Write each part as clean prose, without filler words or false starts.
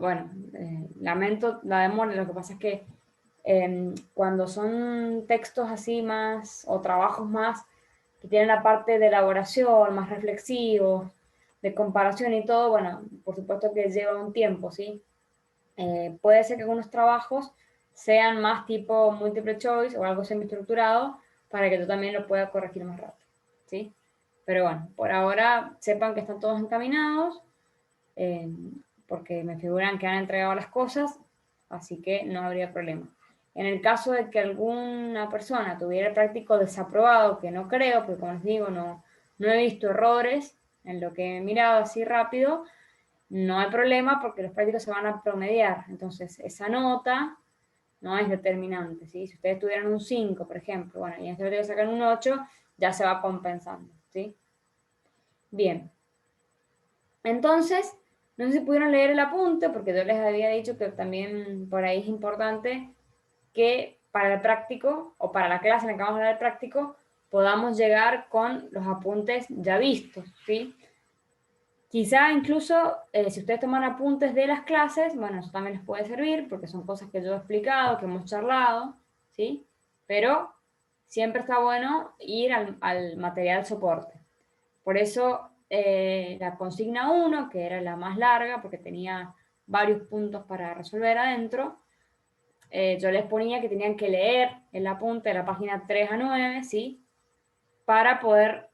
bueno, lamento la demora, lo que pasa es que cuando son textos así más, o trabajos más, que tienen la parte de elaboración, más reflexivos, de comparación y todo, bueno, por supuesto que lleva un tiempo, ¿sí? Puede ser que algunos trabajos sean más tipo multiple choice o algo semi-estructurado para que tú también lo puedas corregir más rápido, ¿sí? Pero bueno, por ahora sepan que están todos encaminados, eh, porque me figuran que han entregado las cosas, así que no habría problema. En el caso de que alguna persona tuviera el práctico desaprobado, que no creo, porque como les digo, no he visto errores en lo que he mirado así rápido, no hay problema porque los prácticos se van a promediar. Entonces, esa nota no es determinante, ¿sí? Si ustedes tuvieran un 5, por ejemplo, bueno, y en este práctico sacan un 8, ya se va compensando, ¿sí? Bien. Entonces, no sé si pudieron leer el apunte, porque yo les había dicho que también por ahí es importante que para el práctico, o para la clase en la que vamos a hablar del práctico, podamos llegar con los apuntes ya vistos, ¿sí? Quizá incluso, si ustedes toman apuntes de las clases, bueno, eso también les puede servir, porque son cosas que yo he explicado, que hemos charlado, ¿sí? Pero siempre está bueno ir al material soporte. Por eso la consigna 1, que era la más larga, porque tenía varios puntos para resolver adentro, yo les ponía que tenían que leer el apunte de la página 3 a 9, ¿sí? Para poder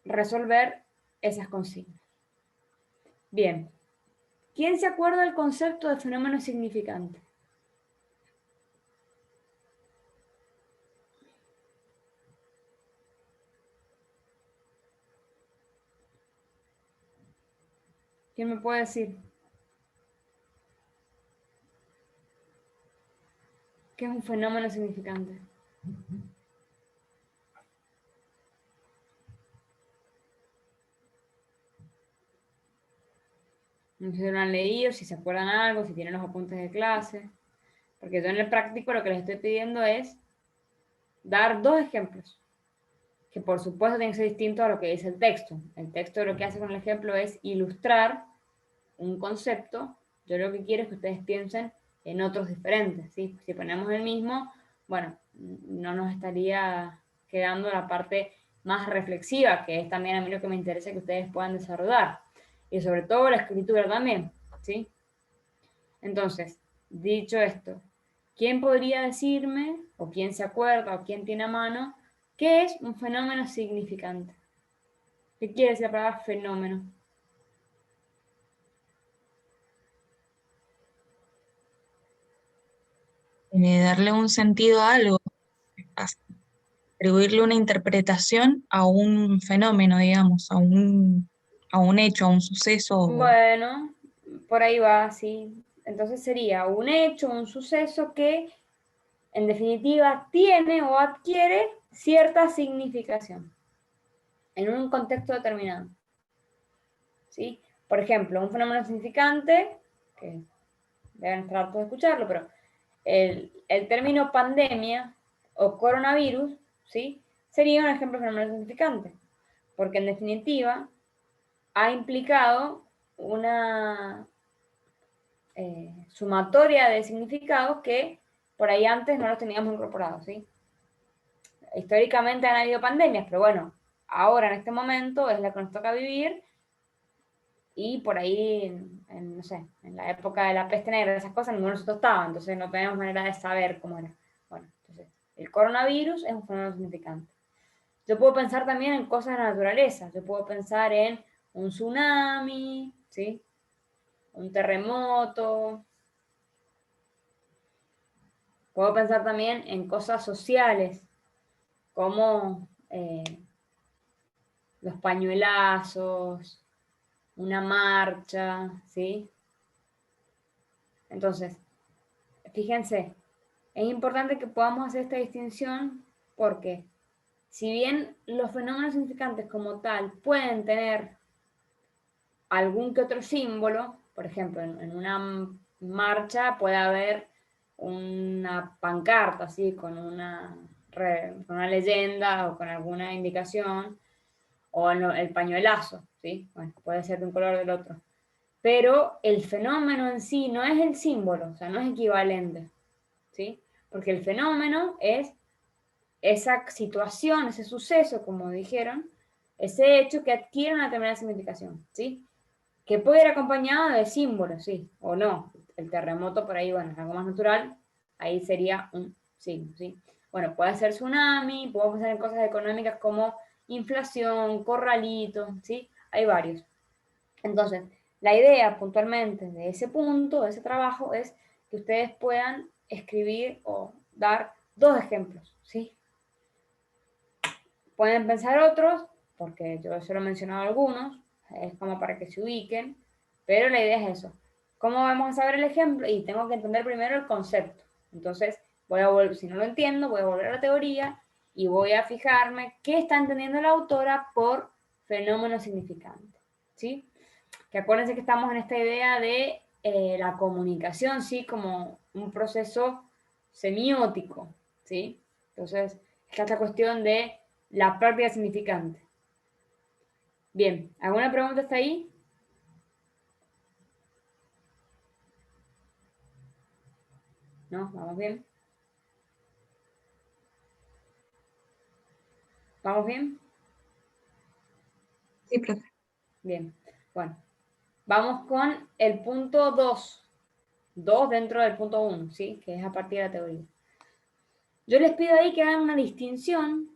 resolver esas consignas. Bien. ¿Quién se acuerda del concepto de fenómeno significante? ¿Quién me puede decir? ¿Qué es un fenómeno significante? No sé si lo han leído, si se acuerdan algo, si tienen los apuntes de clase. Porque yo en el práctico lo que les estoy pidiendo es dar dos ejemplos, que por supuesto tienen que ser distintos a lo que dice el texto. El texto lo que hace con el ejemplo es ilustrar un concepto. Yo lo que quiero es que ustedes piensen en otros diferentes, ¿sí? Si ponemos el mismo, bueno, no nos estaría quedando la parte más reflexiva, que es también a mí lo que me interesa que ustedes puedan desarrollar. Y sobre todo la escritura también, ¿sí? Entonces, dicho esto, ¿quién podría decirme, o quién se acuerda, o quién tiene a mano, qué es un fenómeno significante? ¿Qué quiere decir la palabra fenómeno? Darle un sentido a algo, atribuirle una interpretación a un fenómeno, digamos, a un hecho, a un suceso. Bueno, por ahí va, sí. Entonces sería un hecho, un suceso que en definitiva tiene o adquiere cierta significación en un contexto determinado, ¿sí? Por ejemplo, un fenómeno significante, que deben estar hartos de escucharlo, pero el término pandemia o coronavirus, ¿sí? Sería un ejemplo de fenómeno significante, porque en definitiva ha implicado una sumatoria de significados que por ahí antes no los teníamos incorporados, ¿sí? Históricamente han habido pandemias, pero bueno, ahora en este momento es la que nos toca vivir y por ahí, no sé, en la época de la peste negra, esas cosas, ninguno de nosotros estaba, entonces no tenemos manera de saber cómo era. Bueno, entonces, el coronavirus es un fenómeno significante. Yo puedo pensar también en cosas de la naturaleza, yo puedo pensar en un tsunami, ¿sí? Un terremoto. Puedo pensar también en cosas sociales, como los pañuelazos, una marcha, ¿sí? Entonces, fíjense, es importante que podamos hacer esta distinción porque si bien los fenómenos significantes como tal pueden tener algún que otro símbolo, por ejemplo, en una marcha puede haber una pancarta así con una leyenda o con alguna indicación, o el pañuelazo, ¿sí? Bueno, puede ser de un color o del otro. pero el fenómeno en sí no es el símbolo, o sea, no es equivalente, ¿sí? Porque el fenómeno es esa situación, ese suceso, como dijeron, ese hecho que adquiere una determinada significación, ¿sí? Que puede ir acompañado de símbolos, sí, o no. El terremoto por ahí, bueno, es algo más natural, ahí sería un signo, ¿sí? Bueno, puede ser tsunami, podemos pensar en cosas económicas como inflación, corralito, ¿sí? Hay varios. Entonces, la idea puntualmente de ese punto, de ese trabajo, es que ustedes puedan escribir o dar dos ejemplos, ¿sí? Pueden pensar otros, porque yo solo he mencionado algunos, es como para que se ubiquen, pero la idea es eso. ¿Cómo vamos a saber el ejemplo? Y tengo que entender primero el concepto. Entonces, voy a volver, si no lo entiendo, voy a volver a la teoría y voy a fijarme qué está entendiendo la autora por fenómeno significante, ¿sí? Que acuérdense que estamos en esta idea de la comunicación, ¿sí? Como un proceso semiótico, ¿sí? Entonces, está esta cuestión de la práctica significante. Bien, ¿alguna pregunta hasta ahí? ¿No? ¿Vamos bien? ¿Vamos bien? Sí, profe. Bien. Bueno, vamos con el punto 2. 2 dentro del punto 1, ¿sí? Que es a partir de la teoría. Yo les pido ahí que hagan una distinción.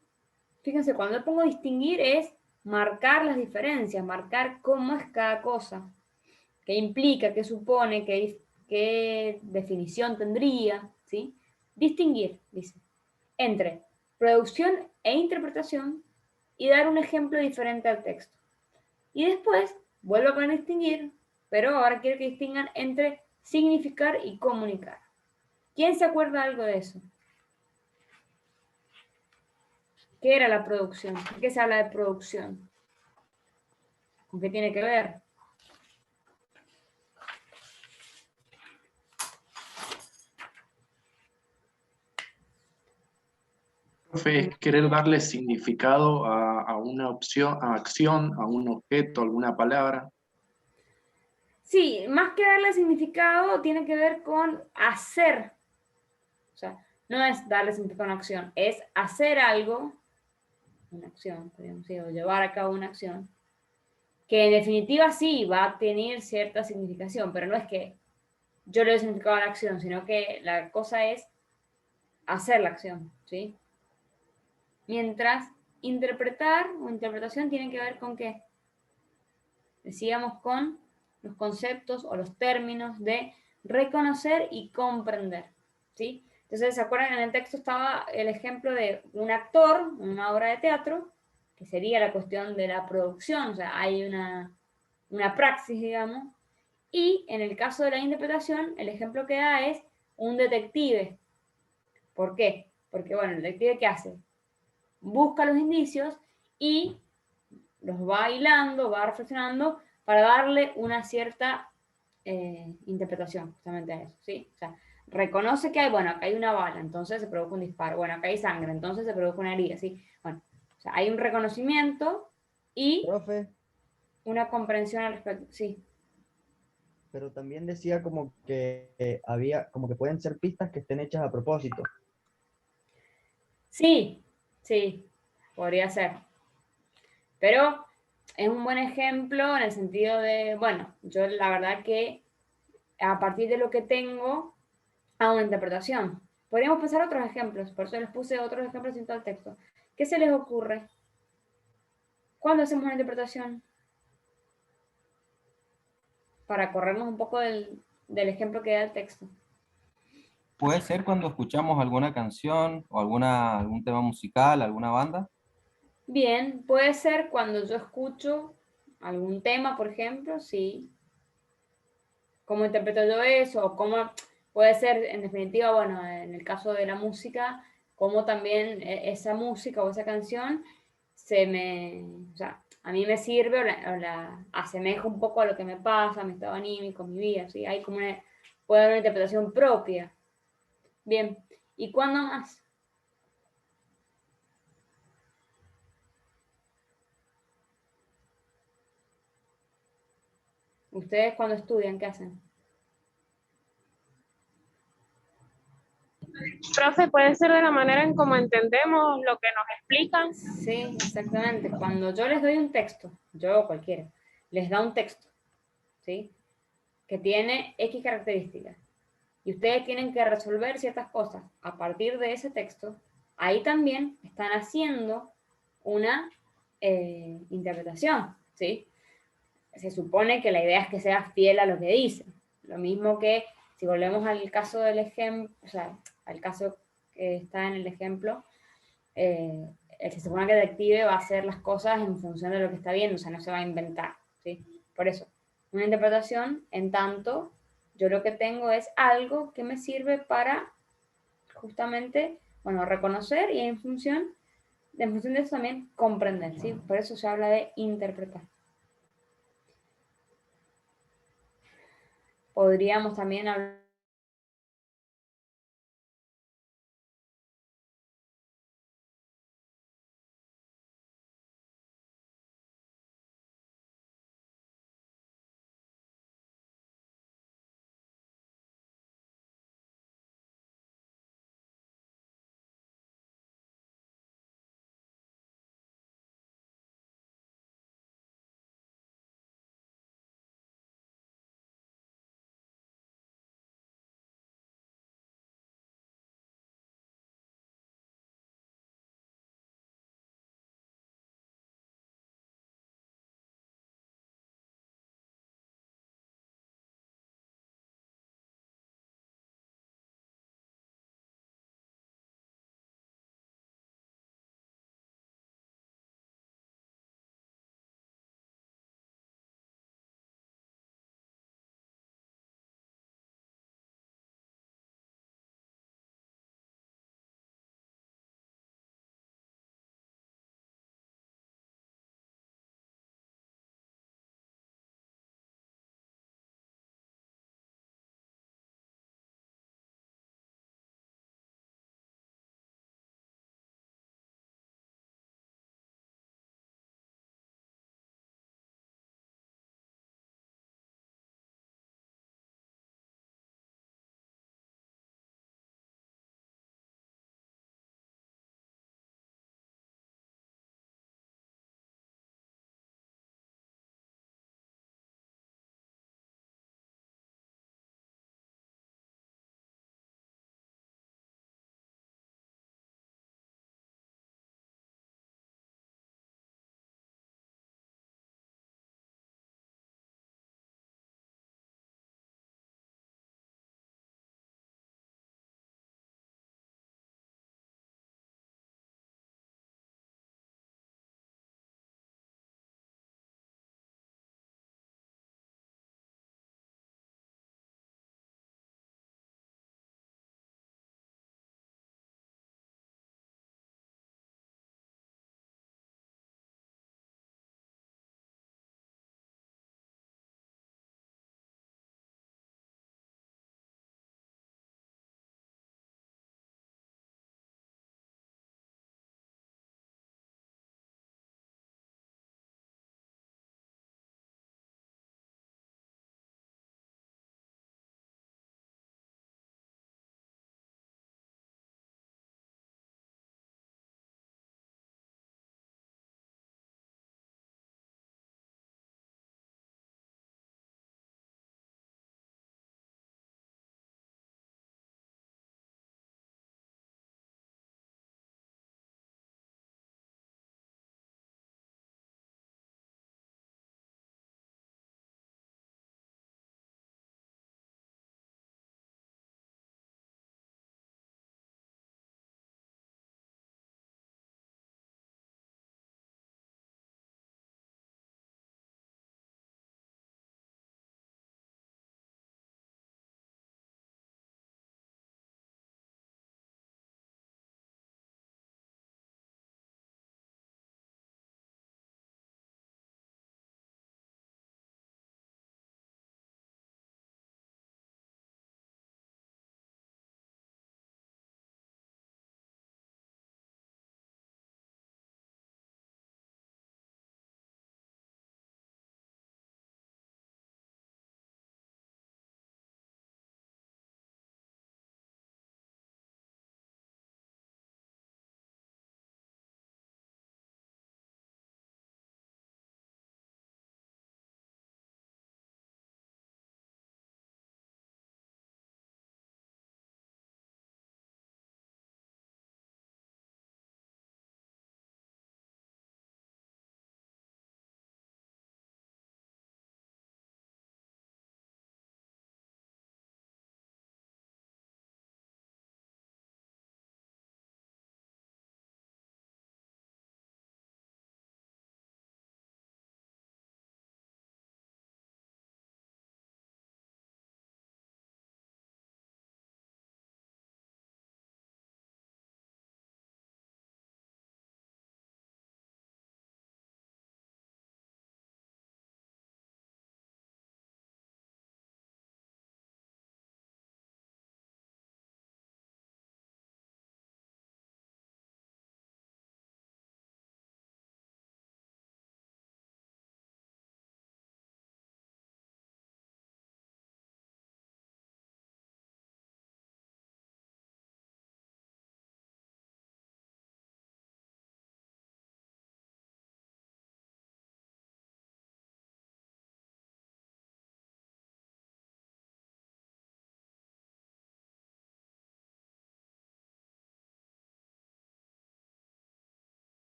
Fíjense, cuando yo pongo distinguir es marcar las diferencias, marcar cómo es cada cosa, qué implica, qué supone, qué definición tendría, ¿sí? Distinguir, dice, entre producción e interpretación y dar un ejemplo diferente al texto. Y después vuelvo a poner distinguir, pero ahora quiero que distingan entre significar y comunicar. ¿Quién se acuerda algo de eso? ¿Qué era la producción? ¿De qué se habla de producción? ¿Con qué tiene que ver? Profe, es querer darle significado a una opción, a acción, a un objeto, a alguna palabra. Sí, más que darle significado, tiene que ver con hacer. O sea, no es darle significado a una acción, es hacer algo, una acción, podríamos decir, o llevar a cabo una acción, que en definitiva sí va a tener cierta significación, pero no es que yo le doy significado a la acción, sino que la cosa es hacer la acción, ¿sí? Mientras interpretar o interpretación tiene que ver con qué? Decíamos con los conceptos o los términos de reconocer y comprender, ¿sí? Entonces, ¿se acuerdan? En el texto estaba el ejemplo de un actor, una obra de teatro, que sería la cuestión de la producción, o sea, hay una praxis, digamos, y en el caso de la interpretación, el ejemplo que da es un detective. ¿Por qué? Porque, bueno, el detective ¿qué hace? Busca los indicios y los va hilando, va reflexionando para darle una cierta interpretación justamente a eso, ¿sí? O sea, reconoce que hay, bueno, acá hay una bala, entonces se produce un disparo, bueno, acá hay sangre, entonces se produce una herida, ¿sí? Bueno, o sea, hay un reconocimiento y Profe, una comprensión al respecto, sí. pero también decía como que había, como que pueden ser pistas que estén hechas a propósito. Sí, sí, podría ser. Pero es un buen ejemplo en el sentido de, bueno, yo la verdad que a partir de lo que tengo, a una interpretación. Podríamos pensar otros ejemplos, por eso les puse otros ejemplos en todo el texto. ¿Qué se les ocurre? ¿Cuándo hacemos una interpretación? Para corrernos un poco del ejemplo que da el texto. Puede ser cuando escuchamos alguna canción o algún tema musical, alguna banda. Bien, puede ser cuando yo escucho algún tema, por ejemplo, sí. ¿Cómo interpreto yo eso? O cómo puede ser, en definitiva, bueno, en el caso de la música, cómo también esa música o esa canción o sea, a mí me sirve o la asemeja un poco a lo que me pasa, mi estado anímico, mi vida, ¿sí? Hay como puede haber una interpretación propia. Bien, ¿y cuándo más? ¿Ustedes cuando estudian qué hacen? Profe, puede ser de la manera en cómo entendemos lo que nos explican. Sí, exactamente. Cuando yo les doy un texto, yo o cualquiera, les da un texto, ¿sí? Que tiene X características. Y ustedes tienen que resolver ciertas cosas a partir de ese texto. Ahí también están haciendo una interpretación, ¿sí? Se supone que la idea es que sea fiel a lo que dice. Lo mismo que si volvemos al caso del ejemplo, o sea, al caso que está en el ejemplo, el que se supone que detective va a hacer las cosas en función de lo que está viendo, o sea, no se va a inventar, ¿sí? Por eso, una interpretación, en tanto, yo lo que tengo es algo que me sirve para justamente, bueno, reconocer y en función de eso también comprender, ¿sí? Por eso se habla de interpretar. Podríamos también hablar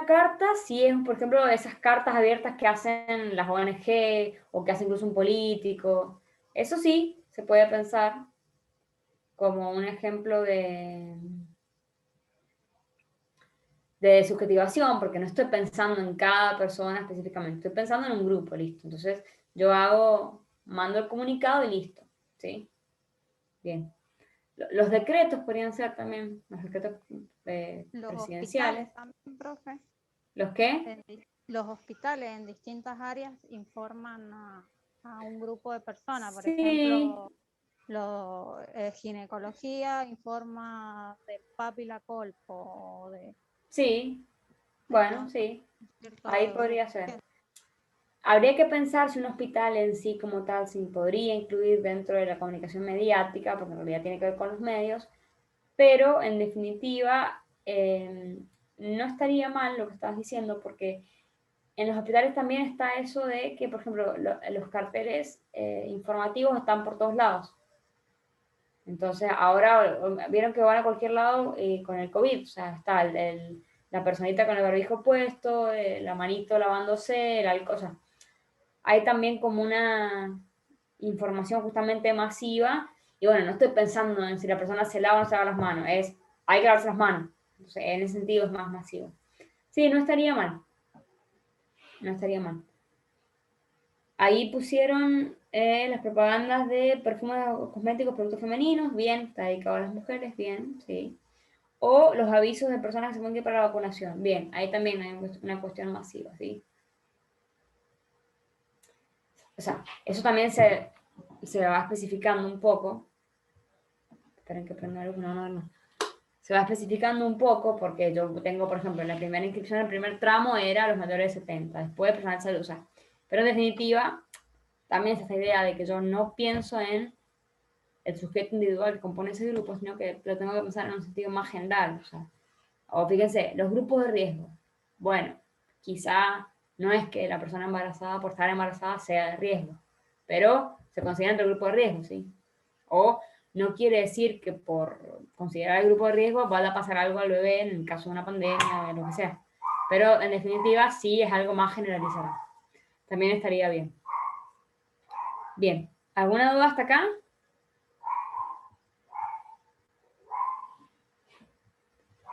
una carta sí es, por ejemplo, esas cartas abiertas que hacen las ONG o que hace incluso un político. Eso sí, se puede pensar como un ejemplo de subjetivación, porque no estoy pensando en cada persona específicamente, estoy pensando en un grupo, listo. Entonces, yo mando el comunicado y listo, ¿sí? Bien. Los decretos podrían ser también, los decretos Los presidenciales. hospitales también, profe. ¿Los qué? Los hospitales en distintas áreas informan a un grupo de personas. Por Sí. ejemplo, ginecología informa del papilacolpo o de... Sí, bueno, sí, ahí podría ser. Habría que pensar si un hospital en sí como tal se podría incluir dentro de la comunicación mediática, porque en realidad tiene que ver con los medios, pero en definitiva no estaría mal lo que estabas diciendo, porque en los hospitales también está eso de que, por ejemplo, los carteles informativos están por todos lados. Entonces, ahora vieron que van a cualquier lado con el COVID, o sea, está la personita con el barbijo puesto, la manito lavándose, el alcohol, o sea, hay también como una información justamente masiva, y bueno, no estoy pensando en si la persona se lava o no se lava las manos, hay que lavarse las manos, entonces, en ese sentido es más masivo. Sí, no estaría mal, no estaría mal. Ahí pusieron las propagandas de perfumes cosméticos, productos femeninos, bien, está dedicado a las mujeres, bien, sí. O los avisos de personas que se pueden ir para la vacunación, bien, ahí también hay una cuestión masiva, ¿sí? O sea, eso también se va especificando un poco. Esperen que prenda algo, no. Se va especificando un poco porque yo tengo, por ejemplo, en la primera inscripción, el primer tramo era los mayores de 70, después personal de salud, o sea, pero en definitiva también es esta idea de que yo no pienso en el sujeto individual que compone ese grupo, sino que lo tengo que pensar en un sentido más general. O fíjense, los grupos de riesgo. Bueno, quizá no es que la persona embarazada por estar embarazada sea de riesgo, pero se considera entre el grupo de riesgo, ¿sí? O no quiere decir que por considerar el grupo de riesgo vaya a pasar algo al bebé en el caso de una pandemia o lo que sea. Pero en definitiva sí es algo más generalizado. También estaría bien. Bien, ¿alguna duda hasta acá?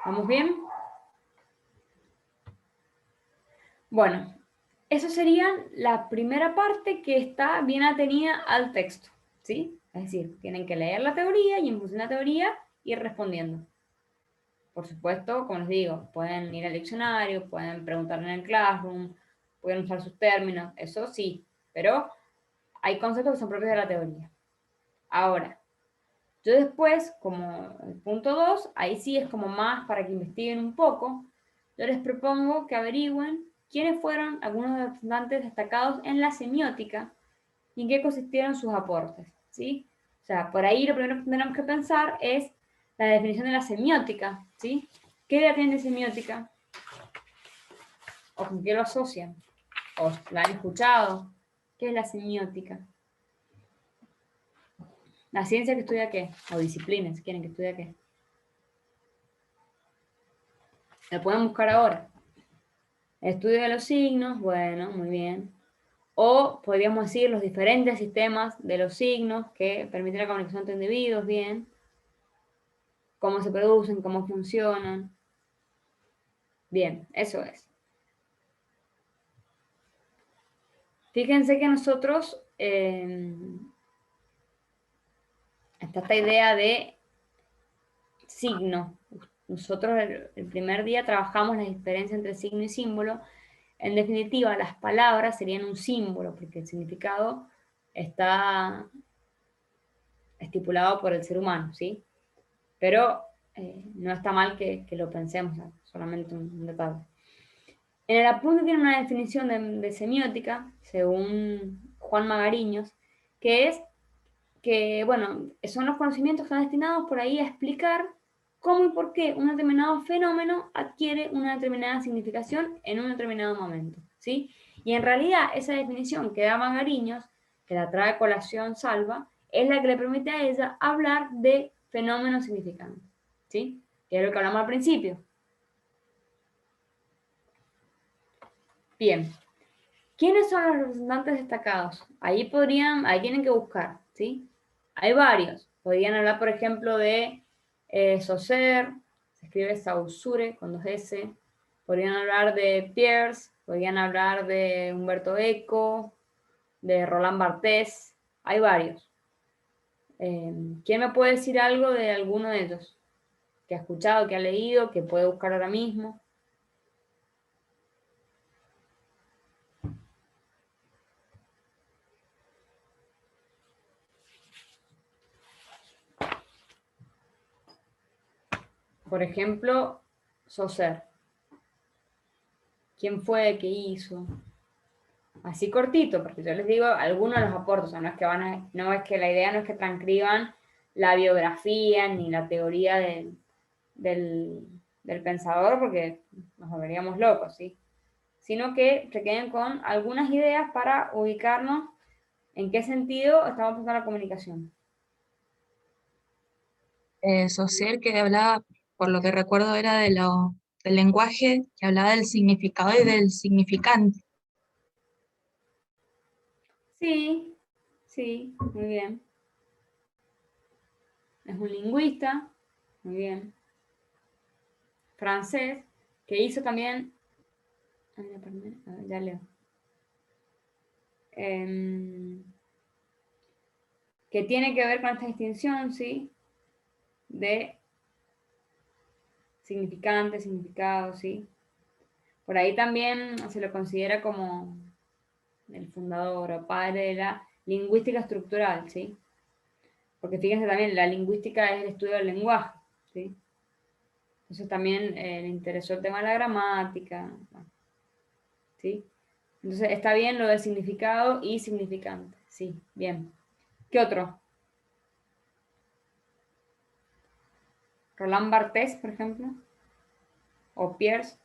¿Vamos bien? Bueno, eso sería la primera parte que está bien atenida al texto, ¿sí? Es decir, tienen que leer la teoría y en función de la teoría ir respondiendo. Por supuesto, como les digo, pueden ir al diccionario, pueden preguntar en el Classroom, pueden usar sus términos, eso sí, pero hay conceptos que son propios de la teoría. Ahora, yo después, como el punto 2, ahí sí es como más para que investiguen un poco, yo les propongo que averigüen quiénes fueron algunos de los representantes destacados en la semiótica y en qué consistieron sus aportes, ¿sí? O sea, por ahí lo primero que tendremos que pensar es la definición de la semiótica, ¿sí? ¿Qué idea tienen de semiótica? ¿O con qué lo asocian? ¿O la han escuchado? ¿Qué es la semiótica? ¿La ciencia que estudia qué? O disciplina, si quieren que estudia qué. La pueden buscar ahora. Estudio de los signos, bueno, muy bien. O podríamos decir los diferentes sistemas de los signos que permiten la comunicación entre individuos, bien. Cómo se producen, cómo funcionan. Bien, eso es. Fíjense que nosotros, está esta idea de signo. Nosotros el primer día trabajamos la diferencia entre signo y símbolo. En definitiva, las palabras serían un símbolo, porque el significado está estipulado por el ser humano, ¿sí? Pero no está mal que lo pensemos, solamente un detalle. En el apunte tiene una definición de semiótica, según Juan Magariños, que es que, bueno, son los conocimientos que están destinados por ahí a explicar cómo y por qué un determinado fenómeno adquiere una determinada significación en un determinado momento, ¿sí? Y en realidad esa definición que da Magariños, que la trae a colación Salva, es la que le permite a ella hablar de fenómenos significantes, ¿sí? Que es lo que hablamos al principio. Bien. ¿Quiénes son los representantes destacados? Ahí tienen que buscar, ¿sí? Hay varios. Podrían hablar, por ejemplo, de Saussure, se escribe Saussure con 2 S. Podrían hablar de Peirce, podrían hablar de Umberto Eco, de Roland Barthes. Hay varios. ¿Quién me puede decir algo de alguno de ellos? Que ha escuchado, que ha leído, que puede buscar ahora mismo. Por ejemplo, Saussure. ¿Quién fue? ¿Qué hizo? Así cortito, porque yo les digo algunos de los aportes, o sea, no es que la idea no es que transcriban la biografía ni la teoría del pensador, porque nos volveríamos locos, ¿sí? Sino que se queden con algunas ideas para ubicarnos en qué sentido estamos pensando la comunicación. Saussure, que hablaba, por lo que recuerdo, era del lenguaje, que hablaba del significado y del significante. Sí, sí, muy bien. Es un lingüista, muy bien. Francés, que hizo también... A ver, ya leo. Que tiene que ver con esta distinción, ¿sí? De significante, significado, ¿sí? Por ahí también se lo considera como el fundador o padre de la lingüística estructural, ¿sí? Porque fíjense también, la lingüística es el estudio del lenguaje, ¿sí? Entonces también le interesó el tema de la gramática, ¿sí? Entonces está bien lo de significado y significante, sí, bien. ¿Qué otro? Roland Barthes, por ejemplo, o Peirce.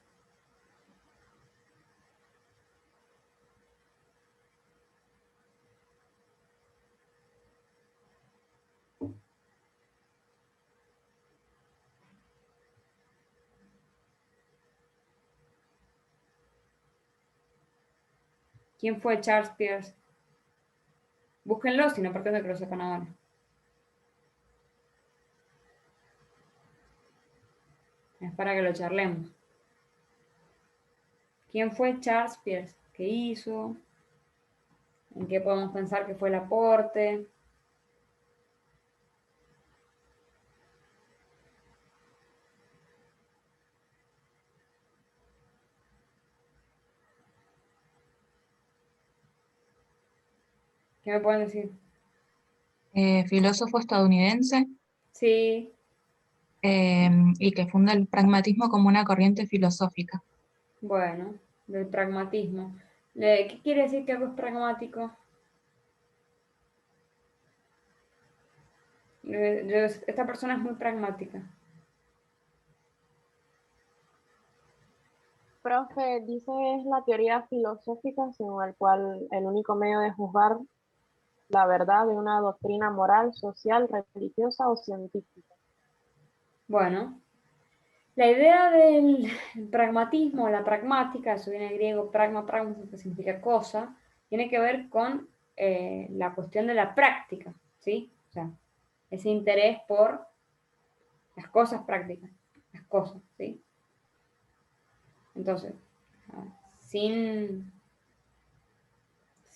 ¿Quién fue Charles Peirce? Búsquenlo, si no pretendo que lo sepan ahora. Es para que lo charlemos. ¿Quién fue Charles Peirce? ¿Qué hizo? ¿En qué podemos pensar que fue el aporte? ¿Qué me pueden decir? Filósofo estadounidense, Sí, y que funda el pragmatismo como una corriente filosófica. bueno, del pragmatismo. ¿Qué quiere decir que algo es pragmático? Esta persona es muy pragmática. Profe, dice es la teoría filosófica según el cual el único medio de juzgar la verdad de una doctrina moral, social, religiosa o científica. Bueno, la idea del pragmatismo, la pragmática, eso viene del griego pragma, que significa cosa, tiene que ver con la cuestión de la práctica, ¿sí? O sea, ese interés por las cosas prácticas, las cosas, ¿sí? Entonces, sin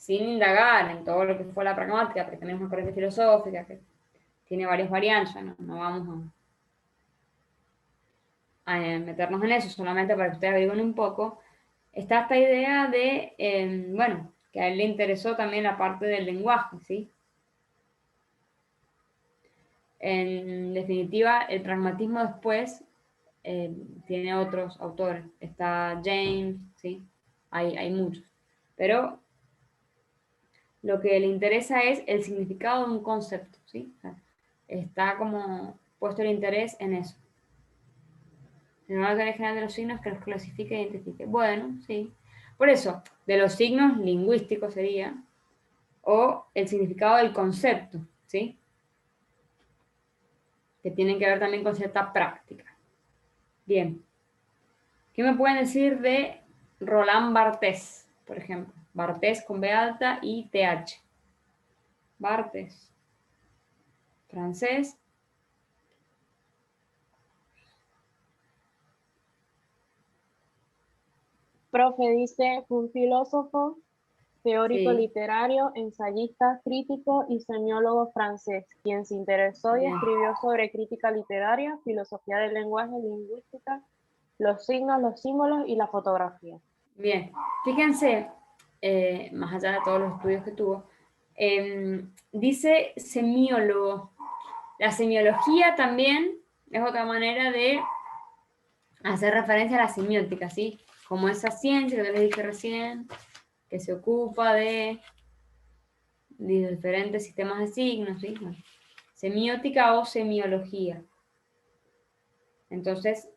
indagar en todo lo que fue la pragmática, porque tenemos una corriente filosófica que tiene varias variantes, no vamos a meternos en eso, solamente para que ustedes averigüen un poco. Está esta idea de, bueno, que a él le interesó también la parte del lenguaje, ¿sí? En definitiva, el pragmatismo después tiene otros autores. Está James, ¿sí? Hay muchos. Pero lo que le interesa es el significado de un concepto, ¿sí? O sea, está como puesto el interés en eso. En una teoría general de los signos que los clasifique e identifique. Bueno, sí. Por eso, de los signos lingüísticos sería, o el significado del concepto, ¿sí? Que tienen que ver también con cierta práctica. Bien. ¿Qué me pueden decir de Roland Barthes, por ejemplo. Barthes con B alta y TH. Barthes. Francés. Profe dice, fue un filósofo, teórico Sí. literario, ensayista, crítico y semiólogo francés, quien se interesó y Bien. escribió sobre crítica literaria, filosofía del lenguaje, lingüística, los signos, los símbolos y la fotografía. Bien. Fíjense, más allá de todos los estudios que tuvo, dice semiólogo. La semiología también es otra manera de hacer referencia a la semiótica, ¿sí? Como esa ciencia que les dije recién, que se ocupa de diferentes sistemas de signos, ¿sí? Bueno, semiótica o semiología. Entonces,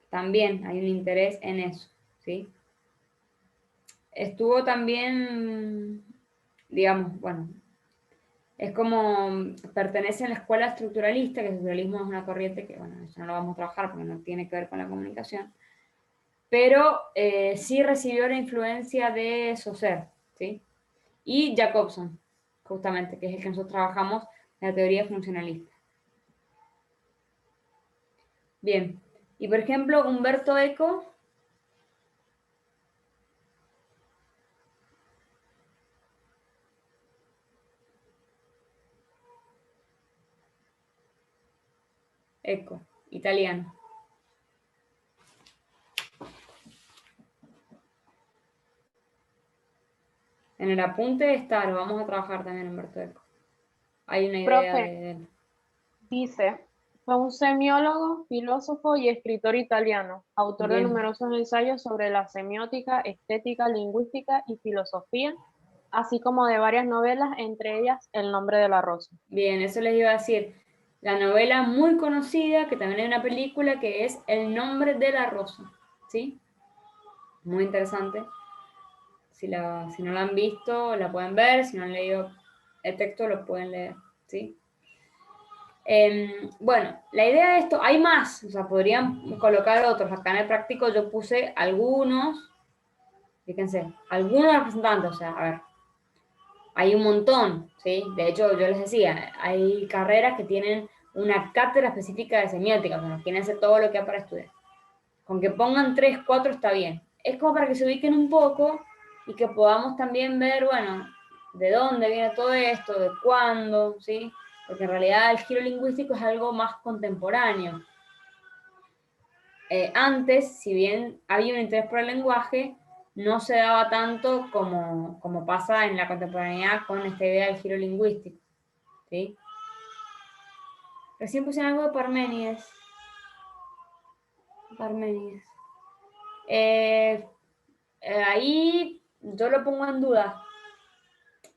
también hay un interés en eso, ¿sí? Estuvo también, digamos, bueno, es como pertenece a la escuela estructuralista, que el estructuralismo es una corriente que, bueno, eso no lo vamos a trabajar porque no tiene que ver con la comunicación, pero sí recibió la influencia de Saussure, ¿sí? Y Jacobson, justamente, que es el que nosotros trabajamos en la teoría funcionalista. Bien, y por ejemplo, Humberto Eco, italiano. En el apunte está, lo vamos a trabajar también Humberto Eco. Hay una idea Profe, de él. dice, fue un semiólogo, filósofo y escritor italiano, autor de Bien. numerosos ensayos sobre la semiótica, estética, lingüística y filosofía, así como de varias novelas, entre ellas El nombre de la rosa. Bien, eso les iba a decir. La novela muy conocida, que también hay una película, que es El nombre de la rosa, ¿sí? Muy interesante. Si no la han visto, la pueden ver. Si no han leído el texto, lo pueden leer, ¿sí? Bueno, la idea de esto, hay más, o sea, podrían colocar otros. Acá en el práctico yo puse algunos, fíjense, algunos representantes, o sea, a ver, hay un montón, ¿sí? De hecho, yo les decía, hay carreras que tienen una cátedra específica de semiótica, o sea, nos quieren hacer todo lo que hay para estudiar. Con que pongan 3, 4 está bien. Es como para que se ubiquen un poco y que podamos también ver, bueno, de dónde viene todo esto, de cuándo, ¿sí? Porque en realidad el giro lingüístico es algo más contemporáneo. Antes, si bien había un interés por el lenguaje, no se daba tanto como pasa en la contemporaneidad con esta idea del giro lingüístico, ¿sí? Recién puse algo de Parménides. Parménides. Ahí yo lo pongo en duda,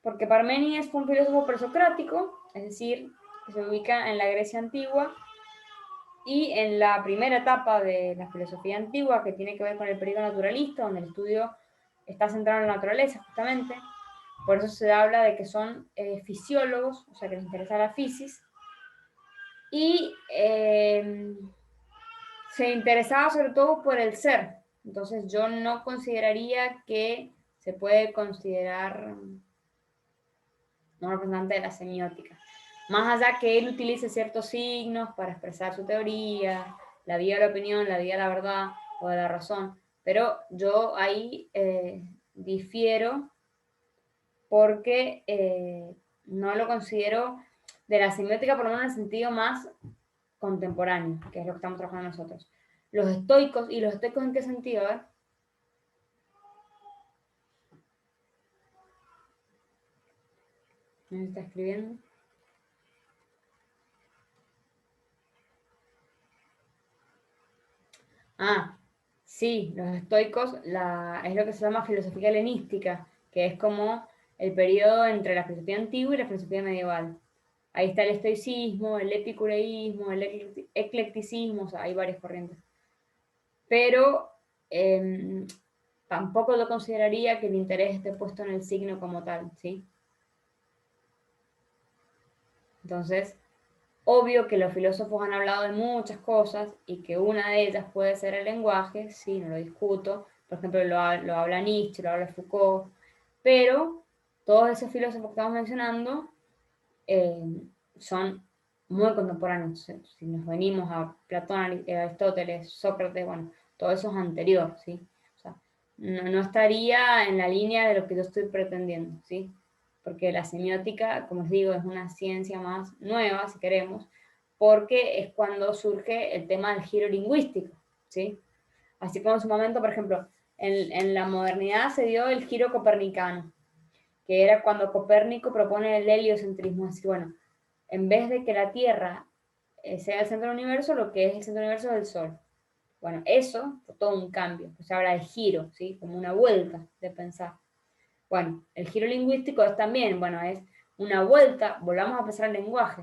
porque Parménides fue un filósofo presocrático, es decir, que se ubica en la Grecia antigua y en la primera etapa de la filosofía antigua, que tiene que ver con el periodo naturalista, donde el estudio está centrado en la naturaleza, justamente. Por eso se habla de que son fisiólogos, o sea, que les interesa la fisis. Y se interesaba sobre todo por el ser. Entonces yo no consideraría que se puede considerar un representante de la semiótica. Más allá que él utilice ciertos signos para expresar su teoría, la vía de la opinión, la vía de la verdad o de la razón. Pero yo ahí difiero porque no lo considero de la semiótica, por lo menos en el sentido más contemporáneo, que es lo que estamos trabajando nosotros. Los estoicos, ¿y los estoicos en qué sentido? A ver. ¿Me está escribiendo? Ah, sí, los estoicos es lo que se llama filosofía helenística, que es como el periodo entre la filosofía antigua y la filosofía medieval. Ahí está el estoicismo, el epicureísmo, el eclecticismo, o sea, hay varias corrientes. Pero tampoco lo consideraría que el interés esté puesto en el signo como tal, ¿sí? Entonces, obvio que los filósofos han hablado de muchas cosas y que una de ellas puede ser el lenguaje, sí, no lo discuto, por ejemplo, lo habla Nietzsche, lo habla Foucault, pero todos esos filósofos que estamos mencionando son muy contemporáneos. Si nos venimos a Platón, Aristóteles, Sócrates, bueno, todo eso es anterior, ¿sí? O sea, no estaría en la línea de lo que yo estoy pretendiendo, ¿sí? Porque la semiótica, como os digo, es una ciencia más nueva, si queremos, porque es cuando surge el tema del giro lingüístico, ¿sí? Así como en su momento, por ejemplo, en la modernidad se dio el giro copernicano, que era cuando Copérnico propone el heliocentrismo, es decir, bueno, en vez de que la Tierra sea el centro del universo, lo que es el centro del universo es el Sol. Bueno, eso fue todo un cambio, pues se habla de giro, ¿sí? Como una vuelta de pensar. Bueno, el giro lingüístico es también, bueno, es una vuelta, volvamos a pensar el lenguaje.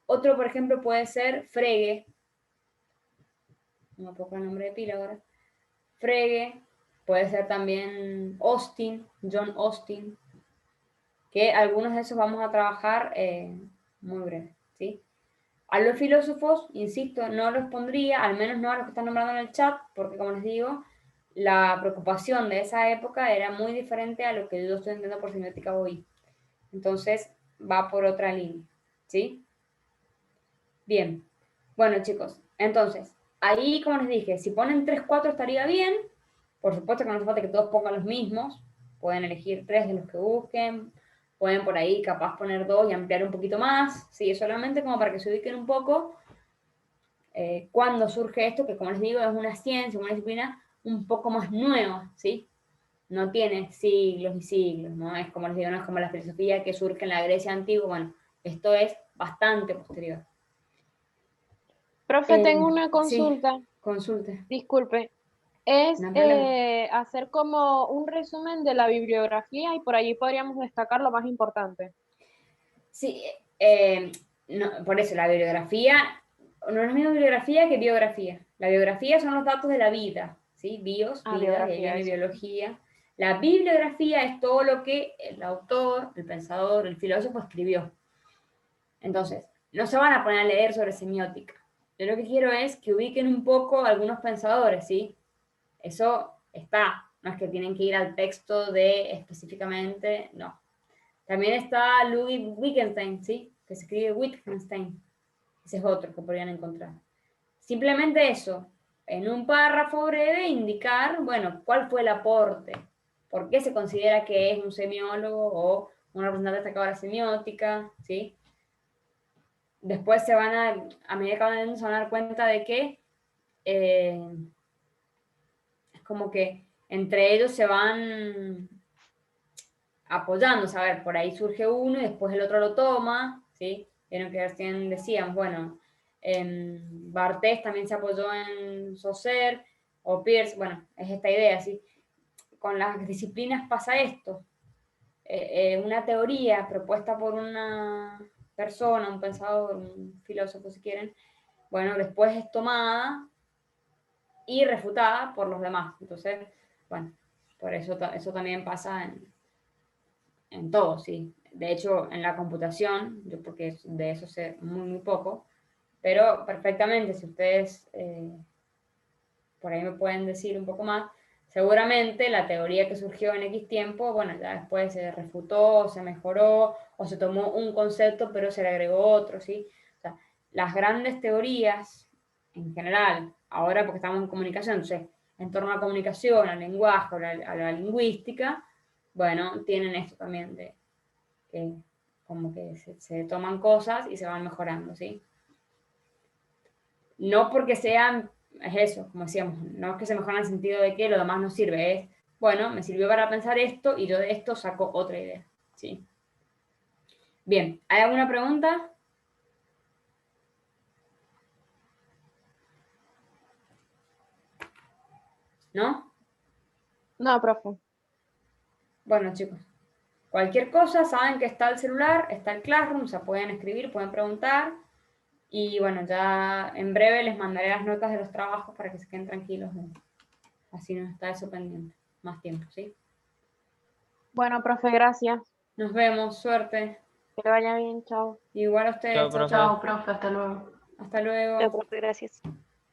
Otro, por ejemplo, puede ser Frege, no me acuerdo el nombre de pila ahora, Frege, puede ser también Austin, John Austin, que algunos de esos vamos a trabajar muy breve, ¿sí? A los filósofos, insisto, no los pondría, al menos no a los que están nombrando en el chat, porque como les digo, la preocupación de esa época era muy diferente a lo que yo estoy entendiendo por semiótica hoy. Entonces, va por otra línea, ¿sí? Bien. Bueno, chicos, entonces, ahí, como les dije, si ponen 3, 4 estaría bien. Por supuesto que no hace falta que todos pongan los mismos. Pueden elegir 3 de los que busquen. Pueden por ahí capaz poner 2 y ampliar un poquito más. Sí, solamente como para que se ubiquen un poco cuando surge esto, que como les digo, es una ciencia, una disciplina un poco más nueva, ¿sí? No tiene siglos y siglos, ¿no? Es como les digo, no es como la filosofía que surge en la Grecia antigua. Bueno, esto es bastante posterior. Profe, tengo una Sí, consulta. consulte. Disculpe. Es No hay problema. hacer como un resumen de la bibliografía y por allí podríamos destacar lo más importante. Sí, no, por eso la bibliografía no es la misma bibliografía que biografía. La biografía son los datos de la vida, ¿sí? Bios, vida, y ahí Biografía, viene eso. biología. La bibliografía es todo lo que el autor, el pensador, el filósofo escribió. Entonces, no se van a poner a leer sobre semiótica. Yo lo que quiero es que ubiquen un poco a algunos pensadores, ¿sí? Eso está, no es que tienen que ir al texto de específicamente, no. También está Ludwig Wittgenstein, ¿sí? Que se escribe Wittgenstein. Ese es otro que podrían encontrar. Simplemente eso, en un párrafo breve indicar, bueno, cuál fue el aporte, por qué se considera que es un semiólogo o un representante destacado de la semiótica, ¿sí? Después se van a medida que van leyendo, se van a dar cuenta de que es como que entre ellos se van apoyando, a ver, por ahí surge uno y después el otro lo toma, ¿sí? Vieron que recién decían, bueno, Barthes también se apoyó en Saussure, o Peirce, bueno, es esta idea, ¿sí? Con las disciplinas pasa esto. Una teoría propuesta por una persona, un pensador, un filósofo si quieren, bueno, después es tomada y refutada por los demás. Entonces, bueno, por eso también pasa en todo, sí. De hecho, en la computación, yo porque de eso sé muy poco, pero perfectamente, si ustedes por ahí me pueden decir un poco más, seguramente la teoría que surgió en X tiempo, bueno, ya después se refutó, se mejoró, o se tomó un concepto, pero se le agregó otro, ¿sí? O sea, las grandes teorías, en general, ahora porque estamos en comunicación, entonces, en torno a la comunicación, al lenguaje, a la lingüística, bueno, tienen esto también de que como que se toman cosas y se van mejorando, ¿sí? No porque sean, es eso, como decíamos, no es que se mejoran en el sentido de que lo demás no sirve, es, bueno, me sirvió para pensar esto y yo de esto saco otra idea, ¿sí? Bien, ¿hay alguna pregunta? ¿No? No, profe. Bueno, chicos, cualquier cosa, saben que está el celular, está el Classroom, o sea, pueden escribir, pueden preguntar. Y bueno, ya en breve les mandaré las notas de los trabajos para que se queden tranquilos. Así no está eso pendiente. Más tiempo, ¿sí? Bueno, profe, gracias. Nos vemos, suerte. Que le vaya bien, chao. Igual a ustedes. Chao, profe. Chao, profe, hasta luego. Hasta Chao, luego. profe, gracias.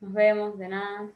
Nos vemos, de nada.